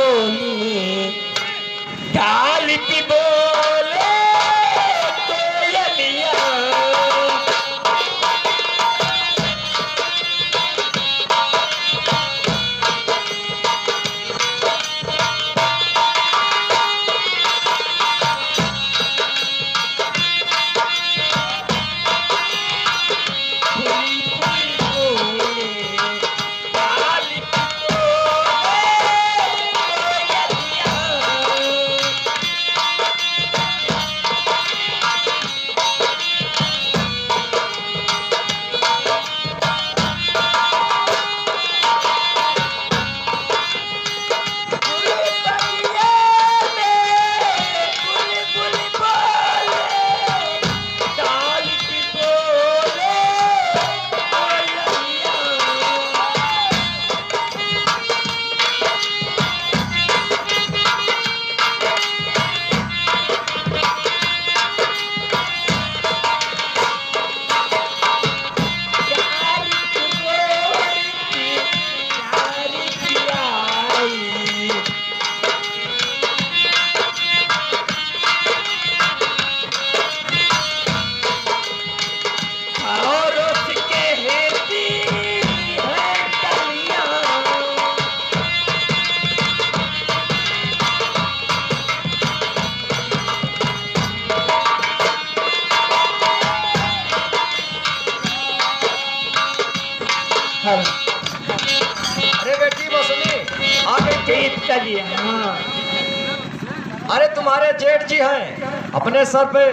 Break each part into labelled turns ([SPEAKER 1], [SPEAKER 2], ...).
[SPEAKER 1] बोली डाल की बोले कोयलिया
[SPEAKER 2] अरे बेटी मौसमी आ गई
[SPEAKER 1] जी। हाँ
[SPEAKER 2] अरे तुम्हारे जेठ जी हैं अपने सर पे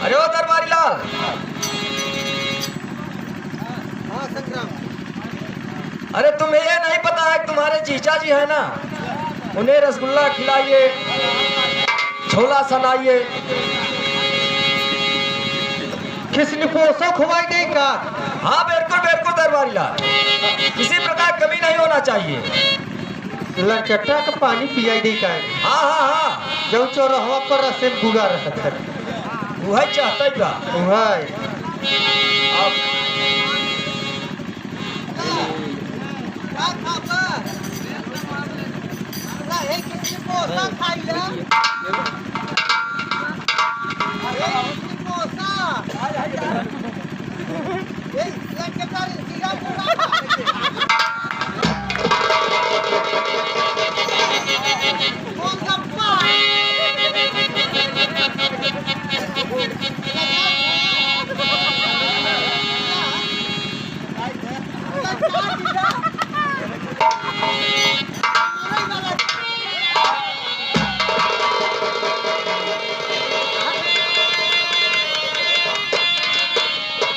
[SPEAKER 2] अरे ओ दरबारी लाल अरे तुम्हें ये नहीं पता है कि तुम्हारे जीजा जी है ना उन्हें रसगुल्ला खिलाइए छोला सलाइए
[SPEAKER 3] किसने पोसो खुवाई देगा।
[SPEAKER 2] हाँ बिल्कुल बिल्कुल दरबारी लाल किसी प्रकार कमी नहीं होना चाहिए
[SPEAKER 3] लचटा का पानी पियाई देगा।
[SPEAKER 2] हाँ हाँ हाँ
[SPEAKER 3] जो चौराहा पर रसे बुरा रहता है
[SPEAKER 2] वही चाहता ही बा
[SPEAKER 3] भाई
[SPEAKER 2] अब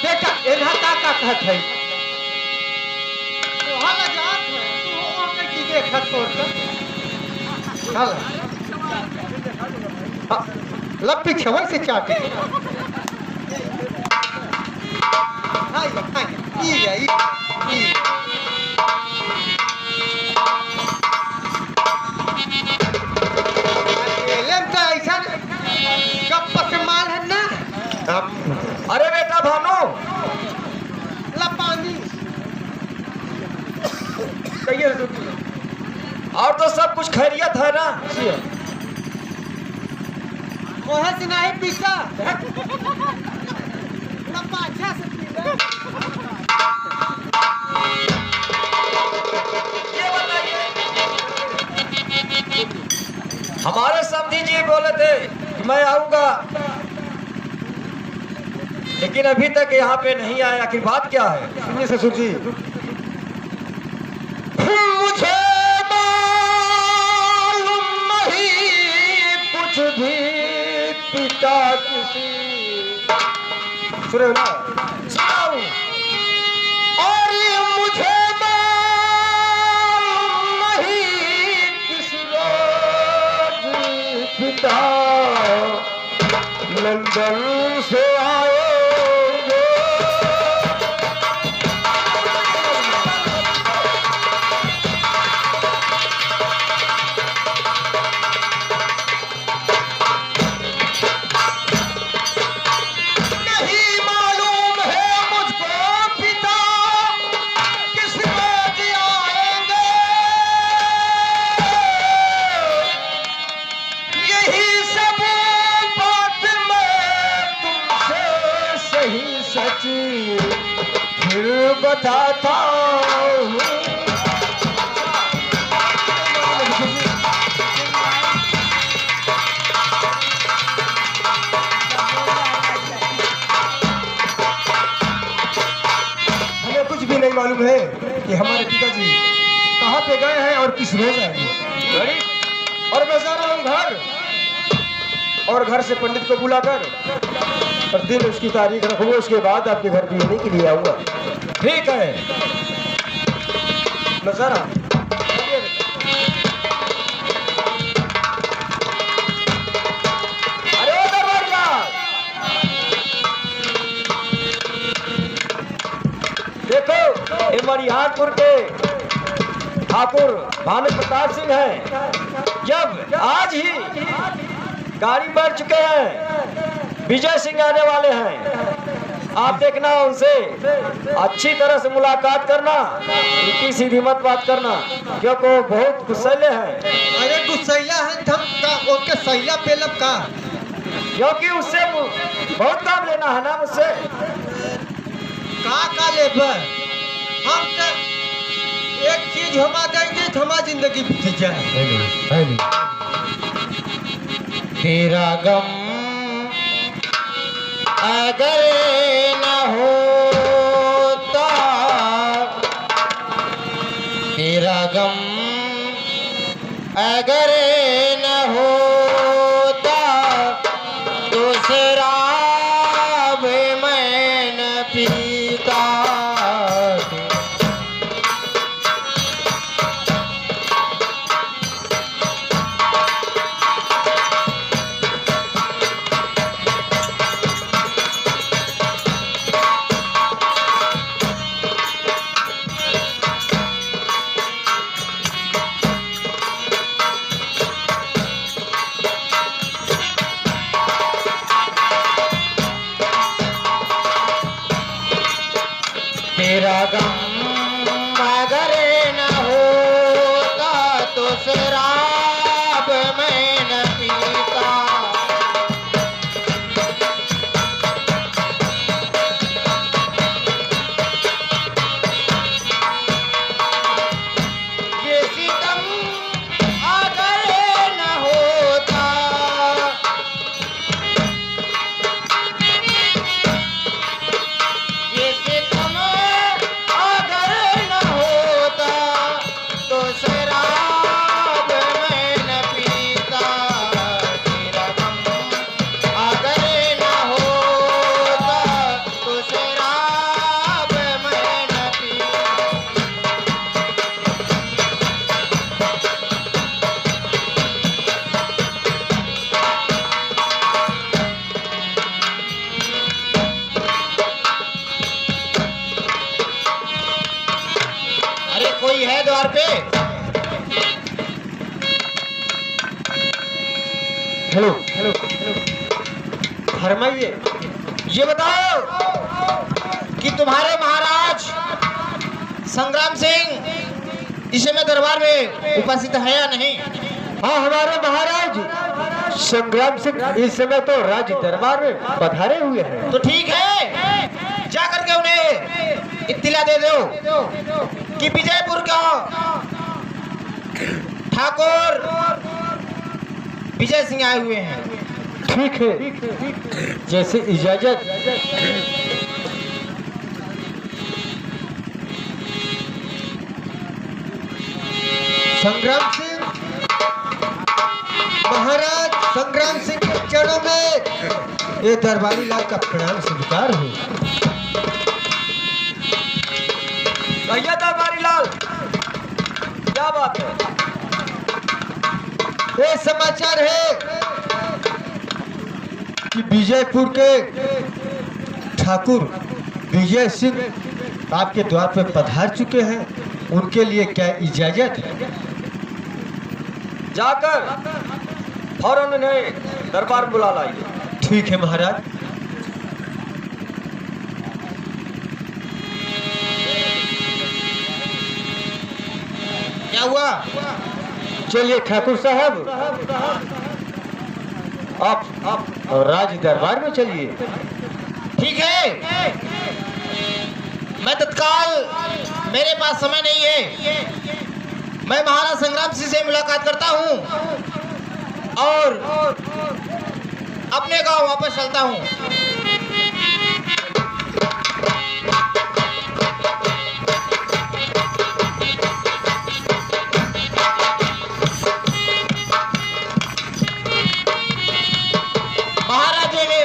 [SPEAKER 3] कहत है वहाँ जात है तू वहाँ के की देखत तोड़ लपी छवई से चाटी हाय हाय ई लेम तो ऐसा गप्प से माल है ना
[SPEAKER 2] अरे बेटा भानु
[SPEAKER 3] पानी
[SPEAKER 2] और तो सब कुछ खैरियत है ना
[SPEAKER 3] वहाँ से नहीं पीता पाछा से पीता
[SPEAKER 2] ये बताइए हमारे समधी जी बोले थे कि मैं आऊंगा लेकिन अभी तक यहाँ पे नहीं आया आखिर बात क्या है
[SPEAKER 3] सुनिए ससुर जी
[SPEAKER 2] मुझे मालूम नहीं कुछ भी पिता किसी
[SPEAKER 3] सुने ना
[SPEAKER 2] सुनाओ और ये मुझे मालूम नहीं किस रोज पिता लंदन से आए बताता हूँ।
[SPEAKER 3] हमें कुछ भी नहीं मालूम है कि हमारे पिताजी कहाँ पे गए हैं और किस रोज आएंगे। और मैं जा रहा हूँ घर, और घर से पंडित को बुलाकर और दिन उसकी तारीख रखूंगा, उसके बाद आपके घर पीने के लिए आऊंगा।
[SPEAKER 2] ठीक है,
[SPEAKER 3] मैं जा रहा हूँ।
[SPEAKER 2] अरे दरबारिया, देखो ये मरिहारपुर के ठाकुर भानु प्रताप सिंह हैं। जब आज ही गाड़ी बढ़ चुके हैं, विजय सिंह आने वाले हैं। आप देखना, उनसे अच्छी तरह से मुलाकात करना, उल्टी सीधी मत बात करना, क्योंकि वो बहुत गुस्सैले हैं।
[SPEAKER 3] अरे गुस्सैया है हम का, ओके सैया पेलब का,
[SPEAKER 2] क्योंकि उससे बहुत काम लेना है ना मुझसे।
[SPEAKER 3] का लेबर हम तो एक चीज हमा देंगे तो हमारी जिंदगी बीत जाए।
[SPEAKER 1] तेरा गम अगर न होता, तेरा गम अगर न होता, तो शराब मैं न पीता। तेरा गम अगर न होता, तो शराब मैं न पीता। ये सितम अगर न होता, ये सितम अगर न होता, तो शराब मैं न पीता। तेरा गम अगर न होता, तो शराब मैं न पीता। अरे कोई है द्वार पे?
[SPEAKER 3] हेलो हेलो फरमाइए।
[SPEAKER 1] ये बताओ कि तुम्हारे महाराज संग्राम सिंह इस समय दरबार में उपस्थित है या नहीं?
[SPEAKER 2] हाँ, हमारे महाराज संग्राम सिंह इस समय तो राज दरबार में पधारे हुए हैं।
[SPEAKER 1] तो ठीक है, जा करके उन्हें इत्तिला दे दो कि विजयपुर का ठाकुर विजय सिंह आए हुए हैं।
[SPEAKER 2] ठीक है, जैसे इजाजत।
[SPEAKER 3] संग्राम सिंह महाराज, संग्राम सिंह के चरणों में ये दरबारी लाल का प्रणाम स्वीकार हो।
[SPEAKER 2] भैया दरबारी लाल, क्या बात है?
[SPEAKER 3] ये समाचार है कि विजयपुर के ठाकुर विजय सिंह आपके द्वार पर पधार चुके हैं। उनके लिए क्या इजाजत है?
[SPEAKER 2] जाकर फौरन उन्हें दरबार में बुला लाइए।
[SPEAKER 3] ठीक है महाराज।
[SPEAKER 1] क्या हुआ?
[SPEAKER 2] चलिए ठाकुर साहब, आप राज दरबार में चलिए।
[SPEAKER 1] ठीक है, मैं तत्काल, मेरे पास समय नहीं है, मैं महाराज संग्राम सिंह से मुलाकात करता हूँ और अपने गांव वापस चलता हूँ। महाराज के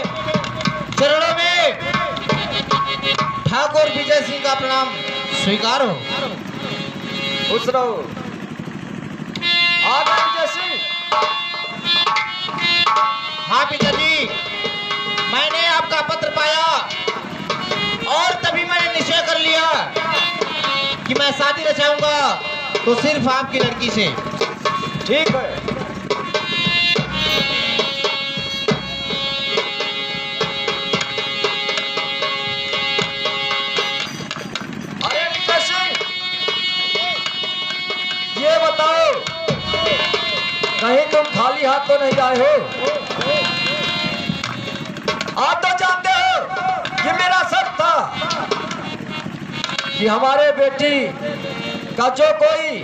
[SPEAKER 1] चरणों में ठाकुर विजय सिंह का प्रणाम स्वीकार हो।
[SPEAKER 2] खुश रहो। आ गए विजय सिंह।
[SPEAKER 1] हाँ पिताजी, मैंने आपका पत्र पाया और तभी मैंने निश्चय कर लिया कि मैं शादी रचाऊंगा तो सिर्फ आपकी लड़की से।
[SPEAKER 2] ठीक है। अरे विजय सिंह, ये बताओ, कहीं तुम खाली हाथ तो नहीं आए हो? आप तो जानते हो कि मेरा शक था कि हमारे बेटी का जो कोई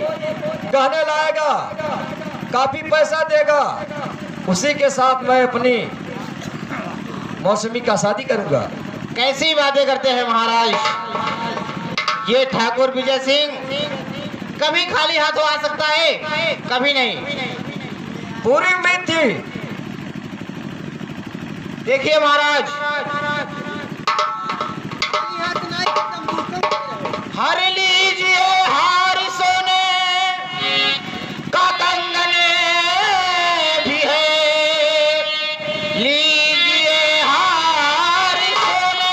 [SPEAKER 2] गहने लाएगा, काफी पैसा देगा, उसी के साथ मैं अपनी मौसमी का शादी करूंगा।
[SPEAKER 1] कैसी बातें करते हैं महाराज, ये ठाकुर विजय सिंह कभी खाली हाथों आ सकता है? कभी नहीं।
[SPEAKER 2] पूरी उम्मीद थी।
[SPEAKER 1] देखिए महाराज, हर लीजिए हार सोने का कंगन भी है, लीजिए हार सोने।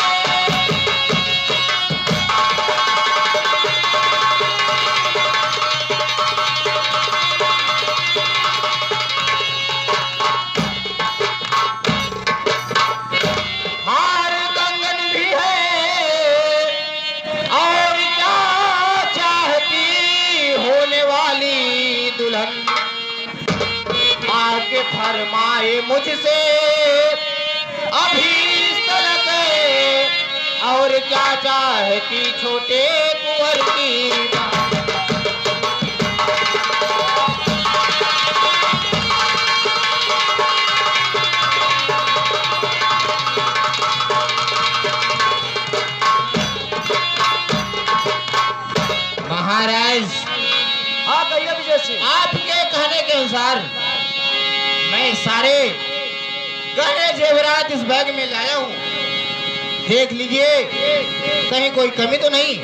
[SPEAKER 1] हार कंगन भी है और क्या चाहती होने वाली दुल्हन, आके फरमाए मुझसे अभी तलक, और क्या चाहती छोटे कुंवर की माँ। महाराज,
[SPEAKER 2] हाँ कहिए विजय सिंह।
[SPEAKER 1] आपके कहने के अनुसार मैं सारे गहने जेवरात इस बैग में लाया हूँ। देख लीजिए, कहीं कोई कमी तो नहीं।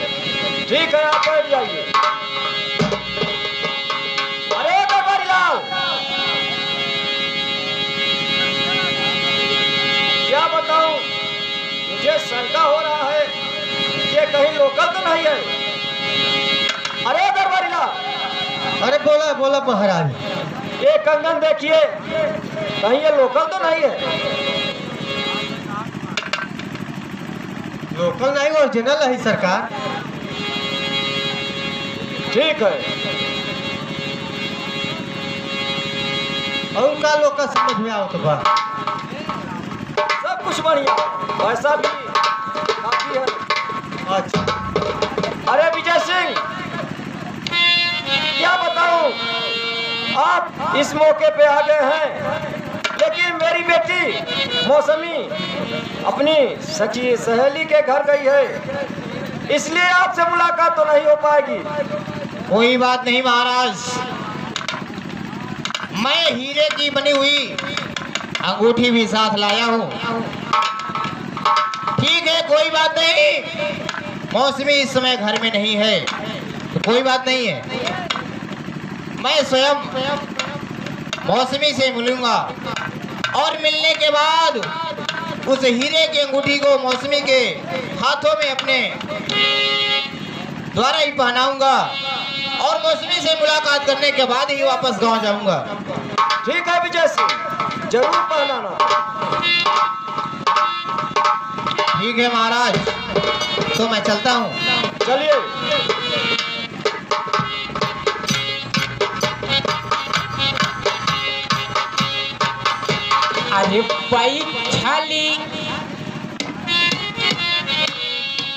[SPEAKER 2] ठीक है, आप बैठ जाइए। अरे दरबारी लाल, क्या बताऊं, मुझे शंका हो रहा है कि कहीं लोकल तो नहीं है। अरे दरबारी लाल,
[SPEAKER 3] अरे बोला बोला महाराज।
[SPEAKER 2] ये कंगन देखिए, कहीं ये लोकल तो नहीं है?
[SPEAKER 3] लोकल नहीं, ओरिजिनल है सरकार।
[SPEAKER 2] ठीक है।
[SPEAKER 3] और का लोकल समझ में आओ तो बा।
[SPEAKER 2] सब कुछ बढ़िया, पैसा भी काफी है।
[SPEAKER 3] अच्छा,
[SPEAKER 2] अरे विजय सिंह, क्या बताऊं, आप इस मौके पे आ गए हैं, लेकिन मेरी बेटी मौसमी अपनी सखी सहेली के घर गई है, इसलिए आपसे मुलाकात तो नहीं हो पाएगी।
[SPEAKER 1] कोई बात नहीं महाराज, मैं हीरे की बनी हुई अंगूठी भी साथ लाया हूँ। ठीक है, कोई बात नहीं। मौसमी इस समय घर में नहीं है तो कोई बात नहीं है, मैं स्वयं मौसमी से मिलूंगा और मिलने के बाद उस हीरे की अंगूठी को मौसमी के हाथों में अपने द्वारा ही पहनाऊंगा और मौसमी से मुलाकात करने के बाद ही वापस गांव जाऊंगा।
[SPEAKER 2] ठीक है विजय सिंह, जरूर पहनाना।
[SPEAKER 1] ठीक है महाराज, तो मैं चलता हूँ।
[SPEAKER 2] चलिए।
[SPEAKER 4] अरे भाई छाली,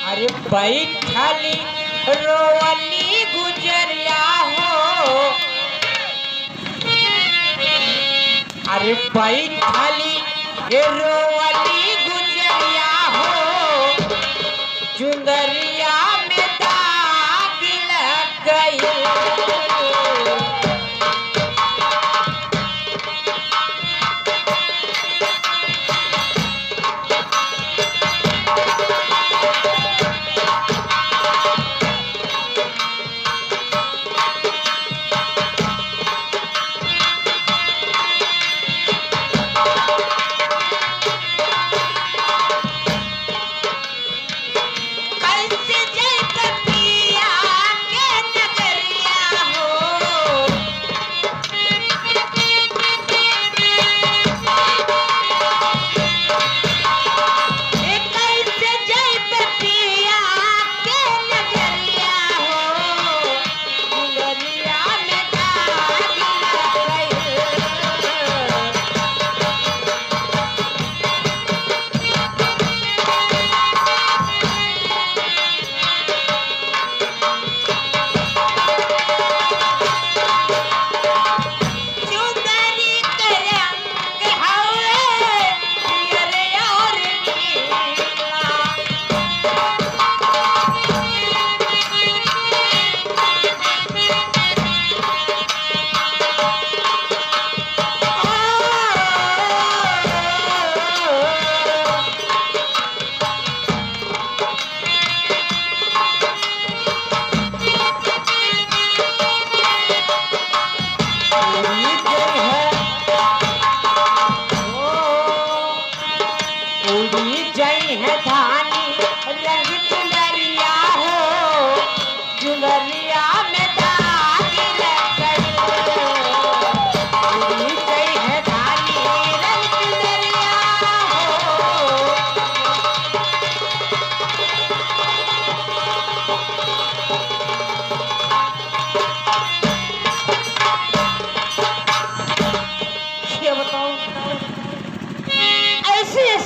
[SPEAKER 4] अरे अरे बैठली रोवली गुजरिया हो, अरे बैठली रोवली गुजरिया हो, चुंदरिया में दाग लग गई।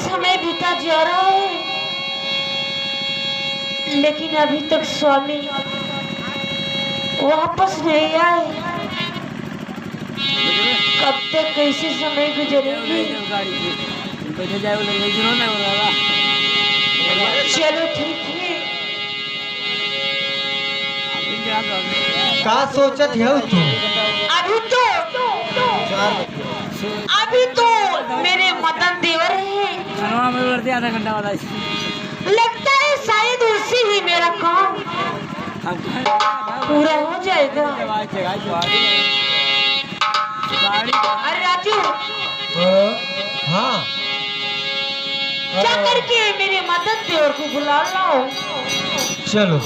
[SPEAKER 4] समय बीता जा रहा है, लेकिन अभी तक स्वामी वापस नहीं आए। कब तक कैसे समय गुजरेंगे? चलो ठीक है।
[SPEAKER 3] का सोचत है तू?
[SPEAKER 4] अभी तो मेरे मदन देवर है।
[SPEAKER 2] आधा घंटा वाला
[SPEAKER 4] लगता है शायद उससे ही मेरा काम पूरा हो जाएगा। अरे राजू,
[SPEAKER 3] हाँ,
[SPEAKER 4] जा करके मेरे मदन देवर को बुला लाओ।
[SPEAKER 3] चलो।